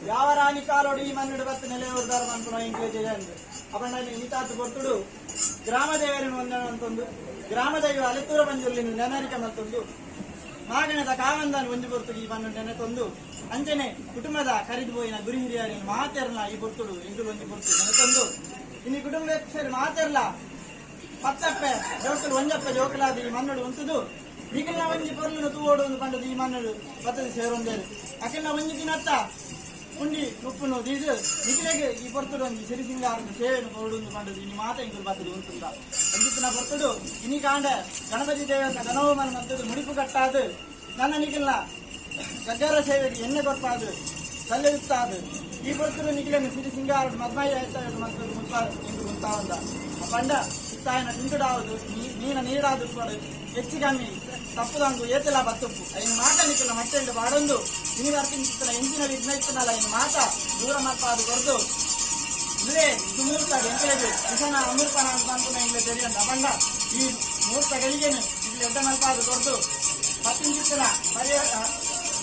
ಯಾವ ರಾಣಿ ಕಾಲೋಡು ಈ ಮನ್ನುಡು ಬತ್ತು ನೆಲೆ ಹೊರದಾರ ಅನ್ಕೊಂಡು ಇಂಗ್ಲೇಜ್ ಅಪ್ಪಣ್ಣ ಈತಾತು ಕೊರ್ತುಡು ಗ್ರಾಮ ದೇವರನ್ನು ಒಂದೊಂದು ಗ್ರಾಮ ದೈವ ಅಲೆತ್ತೂರ ಬಂಜುಲ್ಲಿ ನೆನರಿಕೆ ಮತ್ತೊಂದು ಮಾಗಣದ ಕಾವಂದನ್ನು ಒಂಜು ಬರ್ತುಡು ಈ ಮಣ್ಣು ನೆನೆತೊಂದು ಅಂಚನೆ ಕುಟುಂಬದ ಕರಿದು ಹೋಯಿನ ಗುರಿ ಹಿರಿಯರಿ ಮಾತೆರ್ಲ ಈ ಬರ್ತುಡು ಇಂದು ಒಂಜಿ ಬರ್ತುಡು ನೆನೆತೊಂದು ಇನ್ನು ಕುಟುಂಬ ಮಾತೆರ್ಲ ಪತ್ತಪ್ಪೆ ಜೋಕಲು ಒಂಜಪ್ಪೆ ಜೋಕಲಾದ ಈ ಮಣ್ಣುಡು ಉಂಟುದು ಈಗಿನ ಒಂಜಿ ಪೊರ್ಲು ತೂವೋಡು ಒಂದು ಪಂಡದು ಈ ಮಣ್ಣುಡು ಬತ್ತದು ಸೇರೊಂದೇರು ಅಕ್ಕಿನ ಒಂಜಿ ದಿನತ್ತ ಉಂಡಿ ಉಪ್ಪುನು ದೀದು ನಿಖಿಲೆಗೆ ಈ ಬರ್ತುಡು ಒಂಜಿ ಸಿರಿಸಿಂಗಾರನ್ನು ಸೇವೆಯನ್ನು ಕೊರಡು ಪಂಡದು ಇನ್ನು ಮಾತ ಇಂದು ಬತ್ತದು ಉಂಟುಂದ ಒಂದಿತ್ತಿನ ಬರ್ತುಡು ಇನಿ ಕಾಂಡ ಗಣಪತಿ ದೇವರ ಗಣಹೋಮನ ಮತ್ತದು ಮುಡಿಪು ಕಟ್ಟಾದು ನನ್ನ ನಿಖಿಲ್ನ ಗಗ್ಗರ ಸೇವೆಗೆ ಎಣ್ಣೆ ಕೊಟ್ಟಾದು ತಲೆ ಉತ್ತಾದು ಈ ಬರ್ತುಡು ನಿಖಿಲನ್ನು ಸಿರಿಸಿಂಗಾರ ಮದ್ಮಾಯಿ ಆಯ್ತಾడు ಮತ್ತದು ಮುತ್ತಾದು ಎಂದು ಮುಂತಾವಂದ ಪಂಡ ಇತ್ತಾಯನ ತಿಂದುಡಾವುದು ನೀನ ನೀರಾದು ಕೊಡು ಹೆಚ್ಚಿಗಮ್ಮಿ ತಪ್ಪುದಂಗು ಏತೆಲ್ಲ ಬತ್ತಪ್ಪು ಐನು ಮಾತ ನಿಖಿಲ ಮತ್ತೆ ಬಾಡೊಂದು ನಿನಗೆ ಅರ್ಪಿಸಿನ ಎಂಜಿನಲ್ಲಿ ಇದ್ನೈತನಲ್ಲ ಇನ್ನು ಮಾತ ದೂರ ಮಪ್ಪಾದು ಕೊರದು ಇಲ್ಲೇ ಇದು ಮುಹೂರ್ತ ಎಂಕಲೇದು ವಿಷನ ಅಮೃತನ ಅಂತ ಅನ್ಕೊಂಡು ಇಂಗ್ಲೇ ತೆರೆಯಂತ ಪಂಡ ಈ ಮುಹೂರ್ತಗಳಿಗೇನು ಇಲ್ಲಿ ಎಡ್ಡ ಮಲ್ಪಾದು ಕೊರದು ಪತ್ತಿನ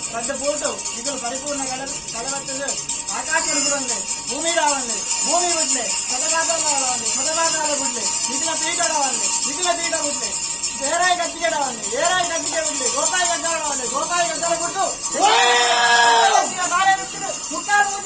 పెద్ద పోటు నిధులు పరిపూర్ణ కలవచ్చదు ఆకాశం గుడంలే భూమి రావండి భూమి బుడ్లే పదగాదాలు రావండి పదగాదాల బుడ్లే నిధుల పీట రావండి నిధుల పీట బుడ్లే ఏరాయి గట్టిగా రావండి ఏరాయి గట్టిగా బుడ్లే గోపాయి గడ్డ రావండి గోపాయి గడ్డల బుడ్డు భార్య ముక్కారు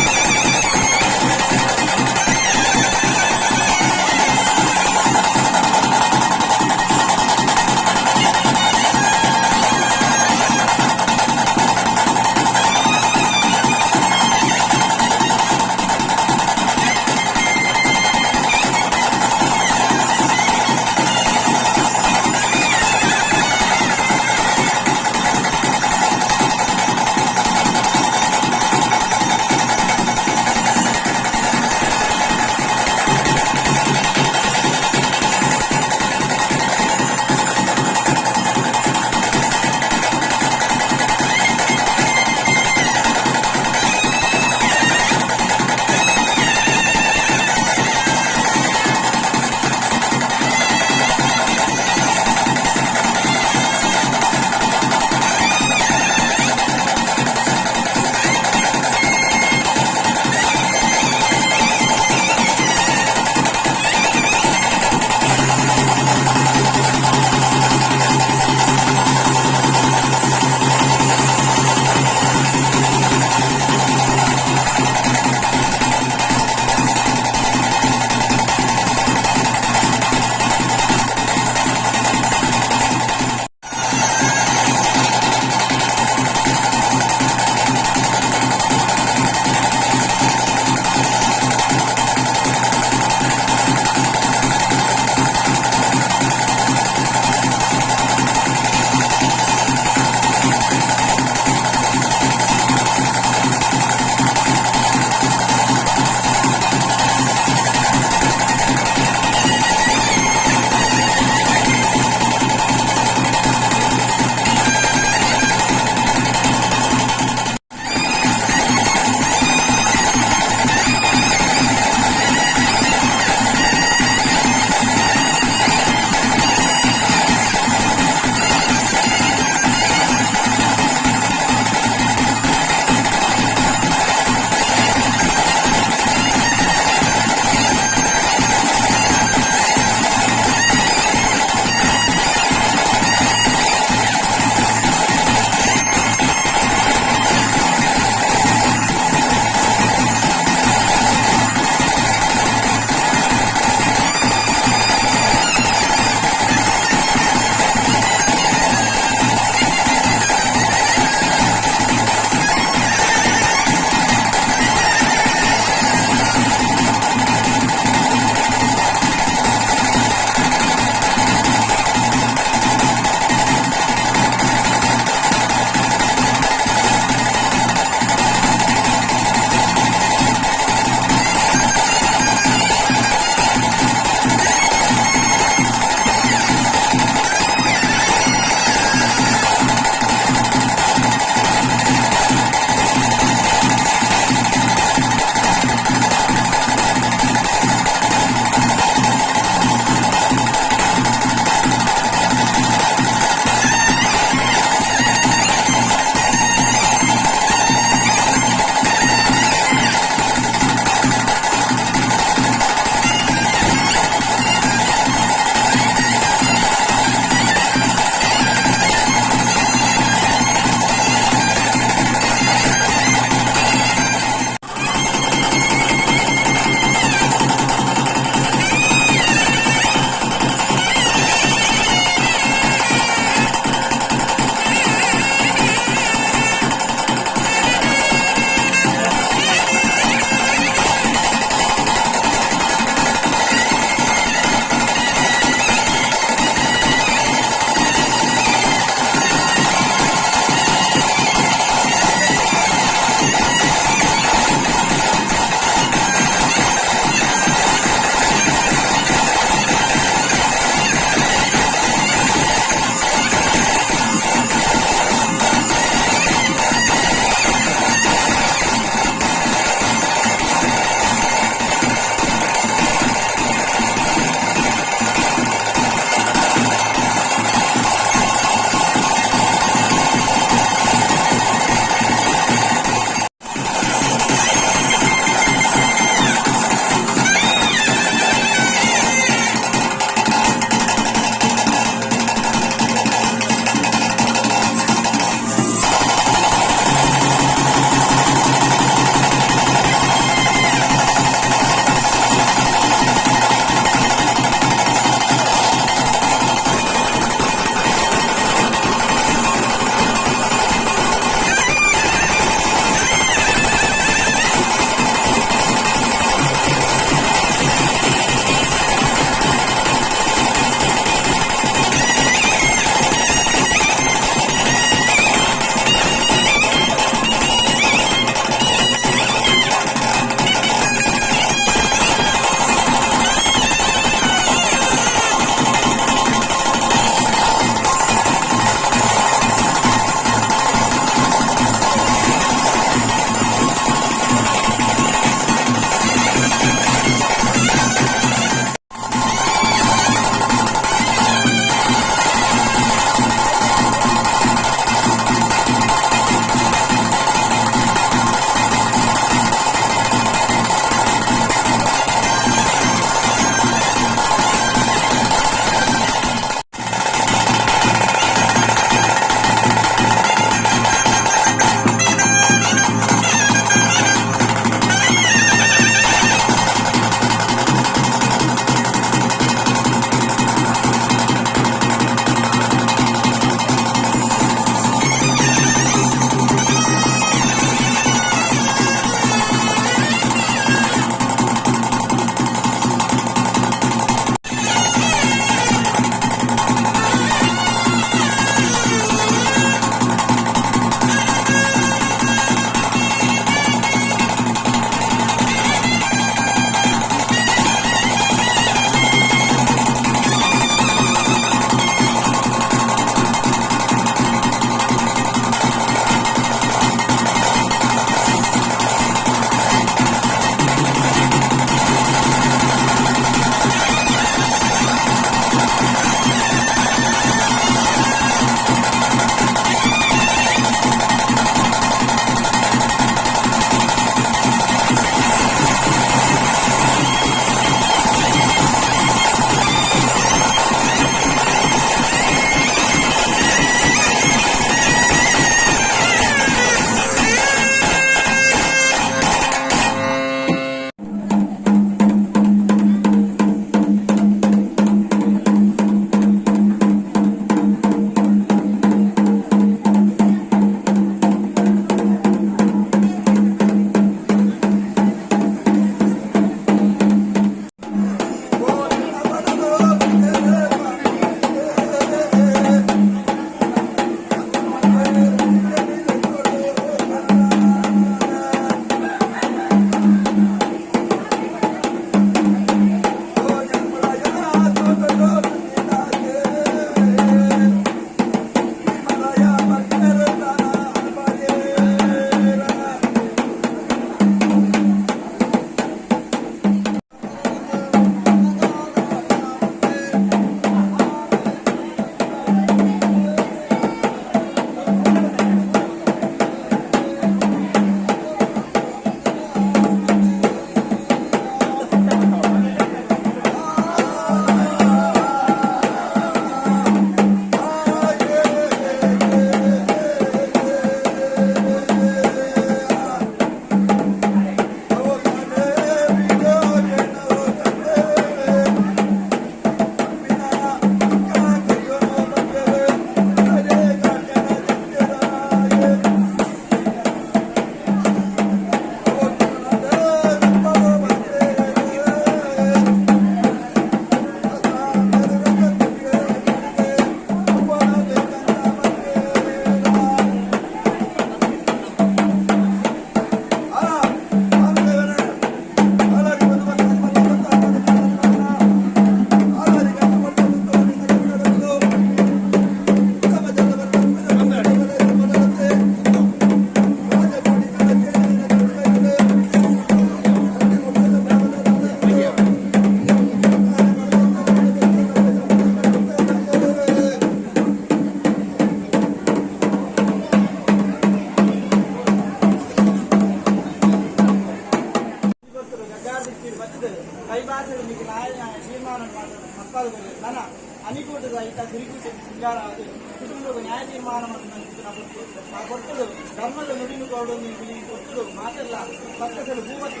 కుటుంబకు న్యాయ తీర్మానం అందించినప్పుడు ఆ భక్తుడు ధర్మలు నుడిని కోడు ఈ భక్తుడు మాటల భక్తలు భూమతి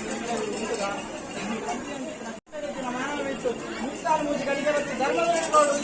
ఉంటుగా మానవ వీచు ముస్తాలు మూసి గడిగే ధర్మలు కోడు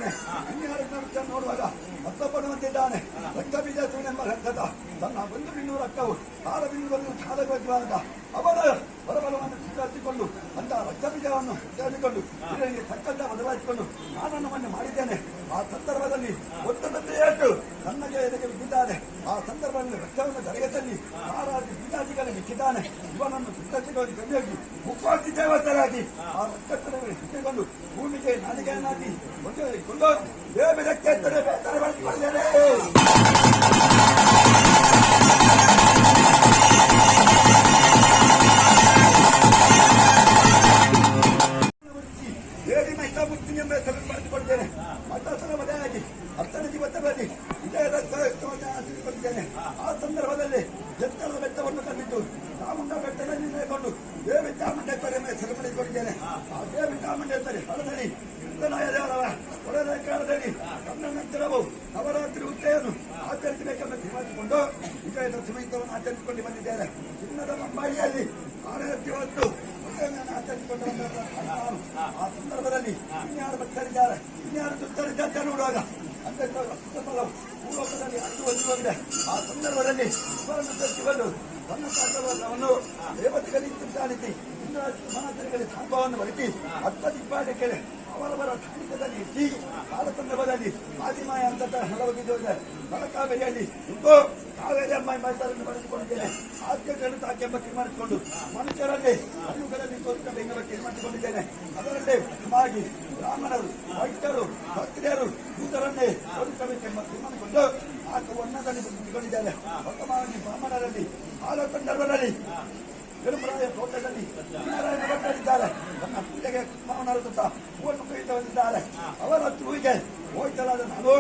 ಬಂದಿದ್ದೇನೆ. ಇನ್ಯಾರ ನೋಡುವಾಗ ಮತ್ತೊಬ್ಬನು ಬಂದಿದ್ದಾನೆ. ರಕ್ತ ಬೀಜ ಎಂಬ ರಕ್ತದ ತನ್ನ 1 ಬಿಂದು ರಕ್ತವು 6 ಬಿಂದುಗಳನ್ನು ಚಾಲಕವಾದ ಅವನ ಹೊರಬಲವನ್ನು ಸುಧಾರಿಸಿಕೊಂಡು ಅಂತ ರಕ್ತ ಬೀಜವನ್ನು ಸುಧಾರಿಸಿಕೊಂಡು ಇದರಿಗೆ ತಕ್ಕಂತ ಬದಲಾಯಿಸಿಕೊಂಡು ನಾನು ನಮ್ಮನ್ನು ಮಾಡಿದ್ದೇನೆ. ಆ ಸಂದರ್ಭದಲ್ಲಿ ಒತ್ತಡಕ್ಕೆ ಏಟು ನನ್ನ ಎದೆಗೆ ಬಿದ್ದಿದ್ದಾನೆ. ಆ ಸಂದರ್ಭದಲ್ಲಿ ರಕ್ತವನ್ನು ಗಡಿಗೆಯಲ್ಲಿ ಆರಾಧಿ ಬೀಜಾದಿಗಳನ್ನು ಬಿಚ್ಚಿದ್ದಾನೆ. ಇವನನ್ನು ಸುಧಾರಿಸಿಕೊಂಡು ಕಣ್ಣಿಯಾಗಿ ಮುಖ್ಯವಾಗಿ ದೇವತೆಯಾಗಿ ಆ ರಕ್ತವನ್ನು ಹಿಡಿದುಕೊಂಡು ಭೂಮಿಗೆ ನಾಲಿಗೆಯನ್ನಾಗಿ ಕೊಂಡು ಬೇಬೆದಕ್ಕೆ ಬೇತಾರೆ ಬಳಸಿಕೊಂಡಿದ್ದೇನೆ. ಬರೆದುಕೊಳ್ತೇನೆ. ಮತ್ತೊಂದು ಮದುವೆಯಾಗಿ 10ನೇ ದಿವಸದಲ್ಲಿ ವಿಜಯದಲ್ಲಿದ್ದೇನೆ. ಆ ಸಂದರ್ಭದಲ್ಲಿ ಎತ್ತರದ ಬೆಟ್ಟವನ್ನು ಕಂಡಿದ್ದು ಚಾಮುಂಡ ಬೆಟ್ಟದಲ್ಲಿ ನಿಂತುಕೊಂಡು ದೇವಿ ಚಾಮುಂಡೇಶ್ವರಿ ಮೇಲೆ ಸೆರೆಪಡಿಸಿಕೊಂಡಿದ್ದೇನೆ. ಆ ದೇವಿ ಚಾಮುಂಡೇಶ್ವರಿ ಹೊರದಲ್ಲಿ ದೇವರ ಹೊರದ ಕಾಲದಲ್ಲಿ ತನ್ನ ನಂತರವು ನವರಾತ್ರಿ ಉತ್ಸವವನ್ನು ಆಚರಿಸಬೇಕೆಂದು ತೀರ್ಮಾನಿಸಿಕೊಂಡು ವಿಜಯದ ಸುಮಿತವನ್ನು ಆಚರಿಸಿಕೊಂಡು ಬಂದಿದ್ದೇನೆ. ಚಿನ್ನದ ಮುಂಬೈಯಲ್ಲಿ 6ನೇ ಹೊತ್ತು ಆಚರಿಸಿಕೊಂಡು ಆ ಸಂದರ್ಭದಲ್ಲಿ ಇನ್ಯಾರು ಭಕ್ತರಿದ್ದಾರೆ, ಇನ್ಯಾರು ದುಷ್ಟರಿದ್ದಾರೆ ನೋಡುವಾಗ ಭೂಲೋಕದಲ್ಲಿ ಅಷ್ಟು ಹೋಗಿದೆ. ಆ ಸಂದರ್ಭದಲ್ಲಿ ಇವರನ್ನು ತರಿಸಿಕೊಂಡು ತನ್ನ ಸಾಧನವನ್ನು ದೇವತೆಗಳಿಗೆ ಚಾಲಿಸಿ ಮನಸ್ಸರಿಗೆ ಶಾಪವನ್ನು ಬರೆಸಿ 10 ದಿಬ್ಬಾಟಕ್ಕೆ ಅವರವರ ಸಾಹಿತ್ಯದಲ್ಲಿ ಇಟ್ಟು ಕಾಲ ಸಂದರ್ಭದಲ್ಲಿ ಆದಿಮಾಯ ಅಂತ ಹಲವಾಗಿದ್ದ ಮಲಕಾವೇರಿಯಲ್ಲಿ ಉಂಟು ಕಾವೇರಿ ಅಮ್ಮ ಮೈಸೂರನ್ನು ಬಳಸಿಕೊಂಡಿದ್ದೇನೆ. ಆದ್ಯತೆಯನ್ನು ತಾಕೆಂಬ ತೀರ್ಮಾನಿಸಿಕೊಂಡು ಮನುಷ್ಯರಲ್ಲಿ ಹಣ್ಣುಗಳಲ್ಲಿ ತೋರಿಸಬೇಕೆಂಬ ತೀರ್ಮಾನಿಸಿಕೊಂಡಿದ್ದೇನೆ. ಅದರಲ್ಲೇ ಮುಖ್ಯವಾಗಿ ಬ್ರಾಹ್ಮಣರು, ವೈದ್ಯರು, ಕ್ಷತ್ರಿಯರು ದೂತರನ್ನೇ ತೋರಿಸಬೇಕೆಂಬ ತೀರ್ಮಾನಿಸಿಕೊಂಡು ಅನ್ನದಲ್ಲಿ ಬಂದುಕೊಂಡಿದ್ದೇನೆ. ವರ್ತಮಾನದಲ್ಲಿ ಬ್ರಾಹ್ಮಣರಲ್ಲಿ ಆಲ ಸಂದರ್ಭದಲ್ಲಿ ತಿರುಮರಾಯ ತೋಟದಲ್ಲಿ ನಾರಾಯಣ ಭಟ್ಟರಿದ್ದಾರೆ. ತನ್ನ ಪೂಜೆಗೆ ಕುಮಾರನರುತ್ತಾ ಹೂವನ್ನು ಕೈತ ಬಂದಿದ್ದಾರೆ. ಅವರ ಹೂವಿಗೆ ಹೋಯ್ತಲಾದ ನಾನು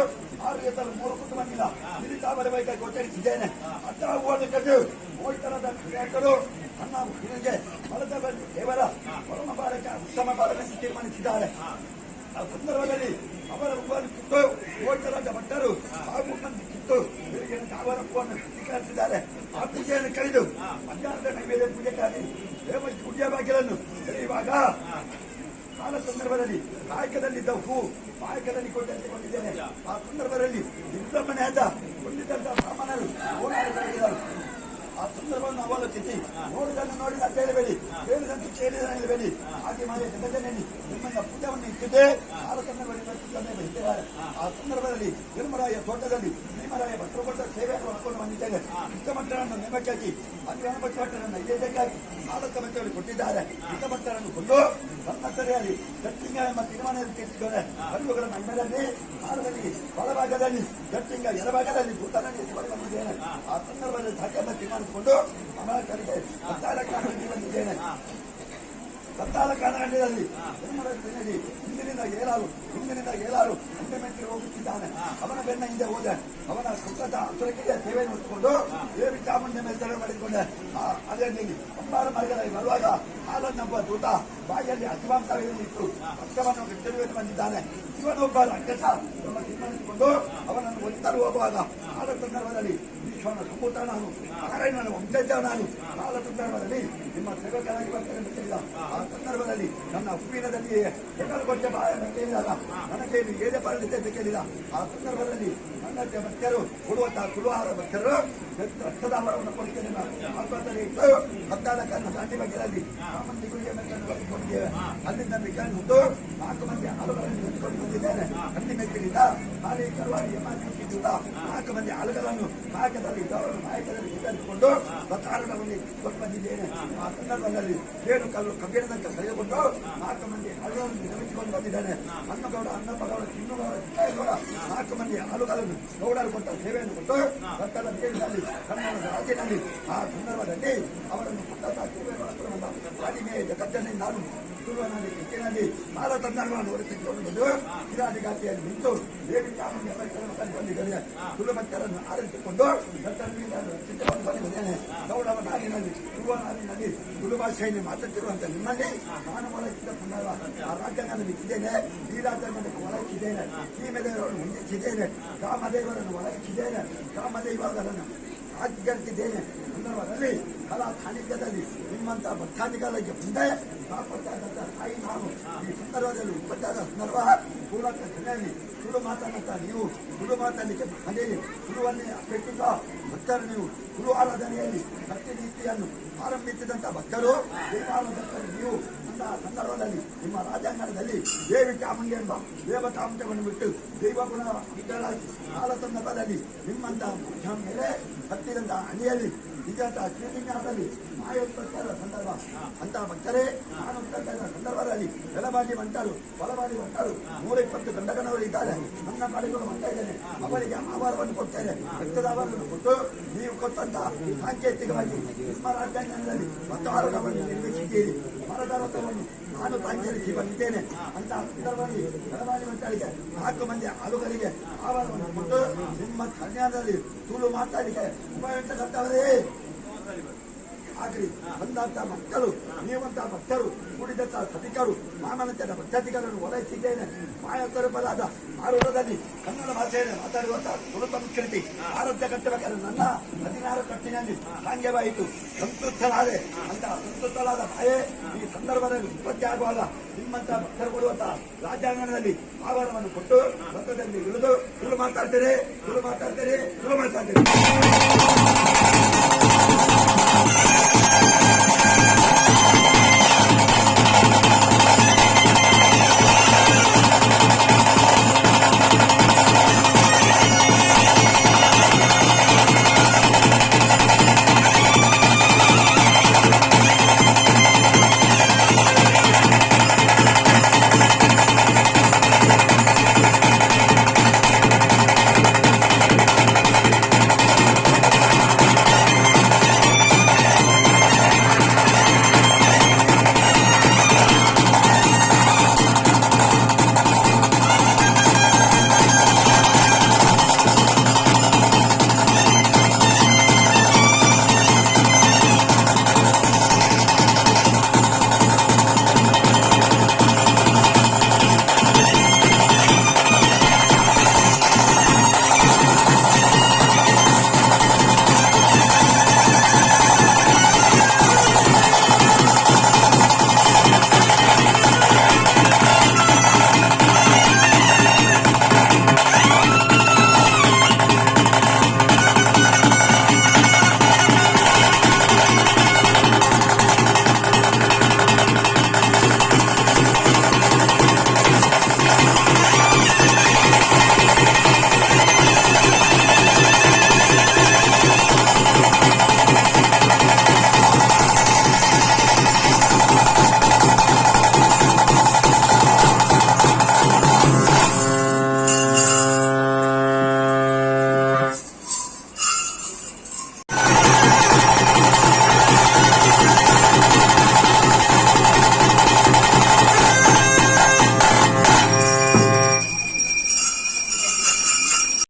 6 3 ಕುಟುಂಬವಿಲ್ಲ ನಿಲ್ಲಿತಾ ಬರಬೇಕಾಗಿ ಗೋಚರಿಸಿದ್ದೇನೆ. ಅಂತ ಹೂವನ್ನು ಕದ್ದು ಹೋಯ್ತಲಾದ ಕ್ರಿಯಾಕರು ನನ್ನ ಹುಡುಗಿಗೆ ಮಲದ ದೇವರ ಪರಮ ಬಾಲಕ ಉತ್ತಮ ಬಾಲಕನಿಗೆ ತೀರ್ಮಾನಿಸಿದ್ದಾರೆ. ಆ ಸಂದರ್ಭದಲ್ಲಿ ಅವರ ಹೂವನ್ನು ಕಿತ್ತು ಹೋಯ್ತಲಾದ ಭಟ್ಟರು ಹಾಗೂ ಮಂದಿ ಕಿತ್ತು ಅವರ ಹೂವನ್ನು ಸ್ವೀಕರಿಸಿದ್ದಾರೆ. ಆ ಪೂಜೆಯನ್ನು ಕರೆದು ಮಧ್ಯಾಹ್ನದ ನೈವೇದ್ಯ ಪೂಜೆಗಾಗಿ ಪೂಜೆಯ ಬಾಗಿಲನ್ನು ತೆರೆಯುವಾಗ ಕಾಲ ಸಂದರ್ಭದಲ್ಲಿ ಕಾಯಕದಲ್ಲಿದ್ದ ಹೂ ಕಾಯಕದಲ್ಲಿ ಕೊಂಡಿದ್ದೇನೆ. ಆ ಸಂದರ್ಭದಲ್ಲಿ ನಿರ್ಗಮನೆಯಾದ ಹೊಂದಿದ್ದಂತ ಬ್ರಾಹ್ಮಣರು ಓಡಾಡಿದರು. ಆ ಸಂದರ್ಭವನ್ನು ಅವಲೋಕಿಸಿ ನೋಡಿದನ್ನು ನೋಡಿದ ಅಂತ ಹೇಳಬೇಡಿ, ಕೇಳಿದಂತೆ ಕೇಳಿದ ಹೇಳಬೇಡಿ. ಹಾಗೆ ಮಾಡಿ ಜಗಜನೇನಿ ನಿಮ್ಮನ್ನ ಪೂಜೆಯನ್ನು ಇಟ್ಟಿದ್ದೆ. ಕಾಲ ಸಂದರ್ಭದಲ್ಲಿ ಬರೀತಿದ್ದಾರೆ. ಆ ಸಂದರ್ಭದಲ್ಲಿ ತಿರುಮರಾಯ ತೋಟದಲ್ಲಿ ಭೀಮರಾಯ ಭಟ್ರು ಕೊಟ್ಟ ಸೇವೆಯನ್ನು ಹೊರಕೊಂಡು ಬಂದಿದ್ದೇನೆ. ಹಿತಭಟ್ಟರನ್ನು ನೇಮಕ್ಕಾಗಿ ಭಟ್ಟರನ್ನು ನೈವೇದ್ಯಕ್ಕಾಗಿ 4 ಭಟ್ಟರು ಕೊಟ್ಟಿದ್ದಾರೆ. ಹಿತಭಟ್ಟರನ್ನು ಕೊಂಡು ಸನ್ನತ್ತರೆಯಲ್ಲಿ ಗಟ್ಟಿಂಗ ಎಂಬ ತೀರ್ಮಾನದಲ್ಲಿ ತಿಳಿಸಿದ್ದಾರೆ. ಹಣ್ಣುಗಳ ಮಣ್ಣಲ್ಲಿ ಆರದಲ್ಲಿ ಬಲಭಾಗದಲ್ಲಿ ಗಟ್ಟಿಂಗ ಎಡಭಾಗದಲ್ಲಿ ಭೂತನಲ್ಲಿ ಬಂದಿದ್ದೇನೆ. ಆ ಸಂದರ್ಭದಲ್ಲಿ ಸಾಕೆಂಬ ತೀರ್ಮಾನಿಸಿಕೊಂಡು ಅಮರಕರಿಗೆ ಬಂದಿದ್ದೇನೆ. ಸತ್ತಾಲ ಕಾಲಘಟ್ಟದಲ್ಲಿ ಹಿಂದಿನಿಂದ ಏಲಾರು ಮುಂದೆ ಮೆಟ್ಟಿ ಹೋಗುತ್ತಿದ್ದಾನೆ. ಅವನ ಬೆನ್ನ ಹಿಂದೆ ಹೋದೆ. ಅವನ ಸುಖದ ಸುರಕ್ಷೆಯ ಸೇವೆಯನ್ನು ಉಳಿಸಿಕೊಂಡು ದೇವಿ ಚಾಮುಂಡಿ ಮೇಲೆ ತೆರವು ಮಾಡಿಕೊಂಡೆ. ಅದೇ ಅಂಬಾರ ಮಾರ್ಗದಲ್ಲಿ ಬರುವಾಗ ಹಾಲನ್ನೊಬ್ಬ ದೂತ ಬಾಯಿಯಲ್ಲಿ ಅತಿಮಾಂಸವಿಟ್ಟು ರಕ್ತವನ್ನು ಗಟ್ಟಿರುವುದು ಬಂದಿದ್ದಾನೆ. ಇವನೊಬ್ಬ ರಾಕ್ಷಸ ತೀರ್ಮಾನಿಸಿಕೊಂಡು ಅವನನ್ನು ಒತ್ತಲು ಹೋಗುವಾಗ ಕಾಲ ಸಂದರ್ಭದಲ್ಲಿ ಈಶ್ವರನ ಸಂಭೂತ ನಾನು ನಾರಾಯಣನ ವಂಶಜ ನಾನು. ಕಾಲ ಸಂದರ್ಭದಲ್ಲಿ ನಿಮ್ಮ ಸೇವಕರಾಗಿ ಬರ್ತೇನೆ. ಆ ಸಂದರ್ಭದಲ್ಲಿ ನನ್ನ ಹೂವಿನದಲ್ಲಿ ಹೆಗಲುಗೊಟ್ಟೆ ಬಾಯನ್ನು ಕೇಳಿದಾಗ ನನಗೆ ಏನೇ ಬರಲಿದೆ ಅಂತ ಕೇಳಿದ. ಆ ಸಂದರ್ಭದಲ್ಲಿ ನನ್ನ ಭಕ್ತರು ಕೊಡುವಂತಹ ತುಳುಹಾರ ಭಕ್ತರು ರಕ್ತದ ಆಹಾರವನ್ನು ಕೊಡುತ್ತೇನೆ. ಆಸ್ಪತ್ರೆ ಇಟ್ಟು 14 ಗಾಂಧಿ ಬಗೆಯಲ್ಲಿ ಸಾಮಾನ್ಯ ಗುಳಿಗೆ ಮೆಟ್ಟಿದ್ದೇವೆ. ಅಲ್ಲಿಂದ ಮಿಕ್ಕಂದು 4 ಮಂದಿ ಹಾಲುಗಳನ್ನು ಮೆಚ್ಚಿಕೊಂಡು ಬಂದಿದ್ದೇನೆ. ಹಂದಿ ಮೆಚ್ಚಿನಿಂದ ಹಾಲಿ ಕರುವಾಡಿ ಎಮ್ಮಿದ್ದ 4 ಮಂದಿ ಹಾಲುಗಳನ್ನು ನಾಯಕದಲ್ಲಿ ವಿತರಿಸಿಕೊಂಡು ಕಾರಣವನ್ನು ಕೊಟ್ಟು ಬಂದಿದ್ದೇನೆ. ಆ ಸಂದರ್ಭದಲ್ಲಿ ಏಳು ಕಲ್ಲು ಕಬ್ಬಿಣದಂತ ಕರೆದುಕೊಂಡು 4 ಮಂದಿ ಹಾಲುಗಳನ್ನು ನಿರ್ಮಿಸಿಕೊಂಡು ಬಂದಿದ್ದೇನೆ. ಅನ್ನಗೌಡ, ಅನ್ನಪ್ಪಗೌಡ, ಚಿನ್ನಗೌಡ, ಚಿಕ್ಕಗೌಡ 4 ಮಂದಿ ಹಾಲುಗಳನ್ನು ಗೌಡರು ಕೊಟ್ಟ ಸೇವೆಯನ್ನು ಕೊಟ್ಟು ರಕ್ತದ ದೇಶದಲ್ಲಿ ಕನ್ನಡದ ರಾಜ್ಯದಲ್ಲಿ ಆ ಸಂದರ್ಭದಲ್ಲಿ ಅವರನ್ನು ಕೊಟ್ಟ ರಾಜಿಮೆಯ ಜಗತ್ತಿನಲ್ಲಿ ನಾನು ತುಳುವನಲ್ಲಿ ಕಿಕ್ಕಿನಲ್ಲಿ ಕಾಲ ಸಂದರ್ಭವನ್ನು ಹೊರತಿಕೊಂಡು ಬಂದು ಇರಾದಿ ಘಾಟಿಯಲ್ಲಿ ನಿಂತು ದೇವಿ ಚಾಮುಂಡಿ ಬಂದಿದ್ದೇನೆ. ತುಳು ಭಕ್ತರನ್ನು ಆರಿಸಿಕೊಂಡು ರಕ್ಷಿಸಿಕೊಂಡು ಬಂದಿದ್ದೇನೆ. ಗೌಡವ ನಾಡಿನಲ್ಲಿ ತುಳುವ ನಾಡಿನಲ್ಲಿ ತುಳು ಭಾಷೆಯಲ್ಲಿ ಮಾತಾಡ್ತಿರುವಂತ ನಿಮ್ಮಲ್ಲಿ ನಾನು ಒಳಗಿದ್ದ ಸಂದರ್ಭ ಆ ರಾಜ್ಯಗಳನ್ನು ಬಿಟ್ಟಿದ್ದೇನೆ. ಈ ರಾಜ್ಯವನ್ನು ಒಳಗಿದ್ದೇನೆ. ಈ ಮೇಲೆ ಹೊಂದಿಸಿದ್ದೇನೆ. ಕಾಮದೇವರನ್ನು ಒಳಗಿಸಿದ್ದೇನೆ. ಕಾಮದೇವರನ್ನು ಹಾಕಿಕೊಂಡಿದ್ದೇನೆ ಸಂದರ್ಭದಲ್ಲಿ ಕಲಾ ಸಾನ್ನಿಧ್ಯದಲ್ಲಿ ನಿಮ್ಮಂತ ಭಕ್ತಾದಿಗಳಿಗೆ ಮುಂದೆ ಕಾಪಾಡ್ತಾ ತಾಯಿ ನಾನು ಈ ಸಂದರ್ಭದಲ್ಲಿ ಉಪಚಾರ ಸಂದರ್ಭ ಪೂರಕ ಜನರಲ್ಲಿ ಸುಳ್ಳು ಮಾತನಾಡ್ತಾ ನೀವು ಸುಳ್ಳು ಮಾತನಾಡಲಿಕ್ಕೆ ಮನೆಯಲ್ಲಿ ಸುಳುವನ್ನೇ ಅಪೇಕ್ಷಿತ ಭಕ್ತರು ನೀವು ಸುಳ್ಳು ಆರಾಧನೆಯಲ್ಲಿ ಭಕ್ತಿ ನೀತಿಯನ್ನು ಆರಂಭಿಸಿದಂತ ಭಕ್ತರು ಭಕ್ತರು ನೀವು ಸಂದರ್ಭದಲ್ಲಿ ನಿಮ್ಮ ರಾಜಾಂಗಣದಲ್ಲಿ ದೇವಿ ಚಾಮುಂಡಿ ಎಂಬ ದೇವತಾಂಶವನ್ನು ಬಿಟ್ಟು ದೈವಗುಣ ಕಾಲ ಸಂದರ್ಭದಲ್ಲಿ ನಿಮ್ಮಂತ ಮೇಲೆ ಹತ್ತಿದಂತ ಹಣಿಯಲ್ಲಿ ನಿಜಾತ ಶ್ರೀನಿವಾಸದಲ್ಲಿ ಮಾಯೋತ್ಪತ್ತರ ಸಂದರ್ಭ ಅಂತ ಭಕ್ತರೇ ನಾನು ಸಂದರ್ಭದಲ್ಲಿ ಎಡಬಾಗಿ ಬಂಟರು ಬಲಬಾಗಿ ಬಂಟರು 120 ಗಂಡಗನವರು ಇದ್ದಾರೆ. ನನ್ನ ಕಡೆಗಳು ಮಾಡ್ತಾ ಇದ್ದೇನೆ. ಅವರಿಗೆ ಆಹಾರವನ್ನು ಕೊಡ್ತೇನೆ. ರಕ್ತದ ಆಹಾರವನ್ನು ಕೊಟ್ಟು ನೀವು ಕೊಟ್ಟಂತ ಸಾಂಕೇತಿಕವಾಗಿ ನಿಮ್ಮ ರಾಜ್ಯಾಂಗದಲ್ಲಿ ಮತದಾರವನ್ನು ನಿರ್ಮಿಸಿದ್ದೀರಿ. ಮತದಾರತ್ವವನ್ನು ನಾನು ಸಾಂಕೇತಿಸಿ ಬಂದಿದ್ದೇನೆ ಅಂತ ಸಂದರ್ಭದಲ್ಲಿ ಎಡಬಾಗಿ ಬಂಟರಿಗೆ 4 ಮಂದಿ ಆಳುಗಳಿಗೆ ಆಹಾರವನ್ನು ಕೊಟ್ಟು ನಿಮ್ಮ ಕನ್ಯಾದಲ್ಲಿ ಸುಳ್ಳು ಮಾತಾಡಿಕೆ ಉಪಯುಕ್ತವರೇ ಆಗ್ರಿ ಬಂದಂತ ಮಕ್ಕಳು ನೀವಂತ ಭಕ್ತರು ಕೂಡಿದಂತ ಸಭಿಕರು ಮಾನವಂತರ ಭಕ್ತಾದಿಗಳನ್ನು ಒಲೈಸಿದ್ದೇನೆ. ಮಾಯಕರಬಲಾದ ಆರೋಗ್ಯದಲ್ಲಿ ಕನ್ನಡ ಭಾಷೆಯನ್ನು ಮಾತಾಡುವಂತ ತುಳು ಸಂಸ್ಕೃತಿ ಆರೋಗ್ಯ ಕಟ್ಟಬೇಕಾದ್ರೆ ನನ್ನ 16 ಕಟ್ಟಿನಲ್ಲಿ ಸಾಂಗ್ಯವಾಯಿತು. ಸಂತೃಪ್ತನಾದೆ ಅಂತ ಸಂತೃಪ್ತಲಾದ ಮಾಯೆ ಈ ಸಂದರ್ಭದಲ್ಲಿ ಉತ್ಪತ್ತಿ ಆಗುವಾಗ ನಿಮ್ಮಂತ ಭಕ್ತರು ಕೊಡುವಂತ ರಾಜ್ಯಾಂಗಣದಲ್ಲಿ ಆಹಾರವನ್ನು ಕೊಟ್ಟು ರಥದಲ್ಲಿ ಇಳಿದು ಸುಳ್ಳು ಮಾತಾಡ್ತೀರಿ.